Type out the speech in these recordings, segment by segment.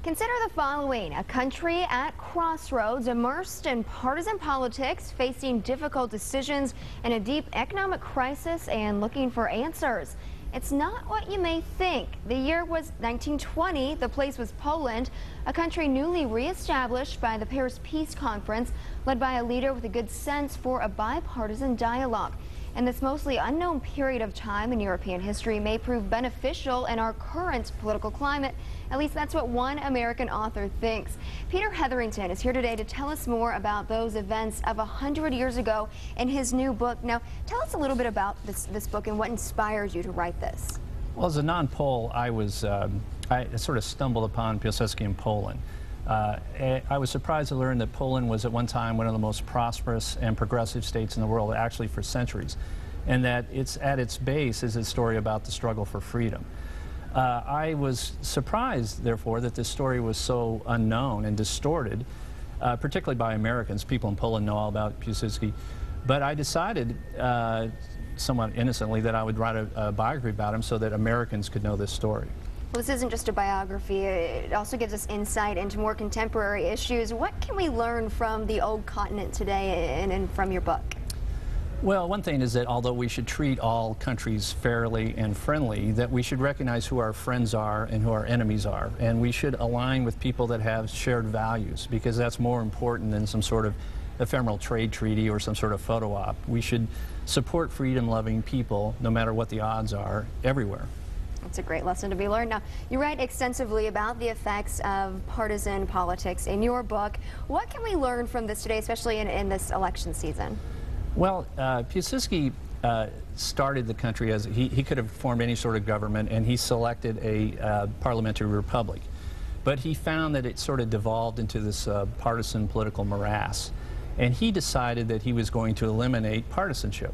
Consider the following: a country at crossroads, immersed in partisan politics, facing difficult decisions and a deep economic crisis and looking for answers. It's not what you may think. The year was 1920. The place was Poland, a country newly reestablished by the Paris Peace Conference, led by a leader with a good sense for a bipartisan dialogue. And this mostly unknown period of time in European history may prove beneficial in our current political climate. At least that's what one American author thinks. Peter Hetherington is here today to tell us more about those events of 100 years ago in his new book. Now, tell us a little bit about this book and what inspired you to write this. Well, as a non-Pole, I sort of stumbled upon Piłsudski in Poland. I was surprised to learn that Poland was at one time one of the most prosperous and progressive states in the world, actually for centuries, and that at its base is a story about the struggle for freedom. I was surprised, therefore, that this story was so unknown and distorted, particularly by Americans. People in Poland know all about Piłsudski, but I decided, somewhat innocently, that I would write a biography about him so that Americans could know this story. Well, this isn't just a biography. It also gives us insight into more contemporary issues. What can we learn from the old continent today and from your book? Well, one thing is that although we should treat all countries fairly and friendly, that we should recognize who our friends are and who our enemies are. And we should align with people that have shared values, because that's more important than some sort of ephemeral trade treaty or some sort of photo op. We should support freedom-loving people, no matter what the odds are, everywhere. It's a great lesson to be learned. Now, you write extensively about the effects of partisan politics in your book. What can we learn from this today, especially in this election season? Well, Piłsudski started the country as he could have formed any sort of government, and he selected a parliamentary republic. But he found that it sort of devolved into this partisan political morass, and he decided that he was going to eliminate partisanship.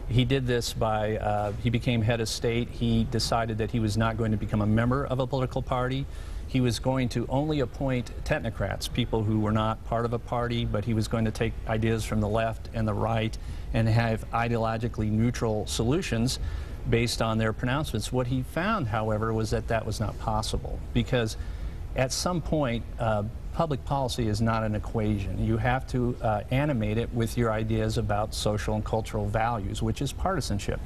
He did this by, he became head of state. He decided that he was not going to become a member of a political party. He was going to only appoint technocrats, people who were not part of a party, but he was going to take ideas from the left and the right and have ideologically neutral solutions based on their pronouncements. What he found, however, was that that was not possible, because at some point, public policy is not an equation. You have to animate it with your ideas about social and cultural values, which is partisanship.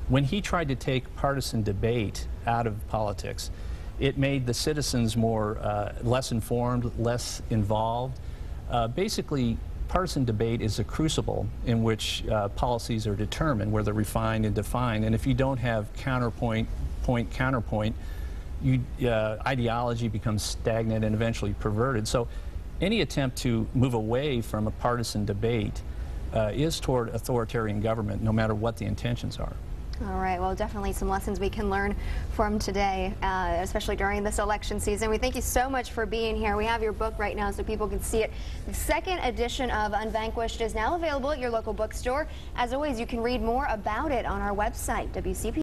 When he tried to take partisan debate out of politics, it made the citizens less informed, less involved. Basically, partisan debate is a crucible in which policies are determined, where they're refined and defined. And if you don't have counterpoint, counterpoint, ideology becomes stagnant and eventually perverted. So any attempt to move away from a partisan debate is toward authoritarian government, no matter what the intentions are. All right, well, definitely some lessons we can learn from today, especially during this election season. We thank you so much for being here. We have your book right now so people can see it. The second edition of Unvanquished is now available at your local bookstore. As always, you can read more about it on our website, WCPR.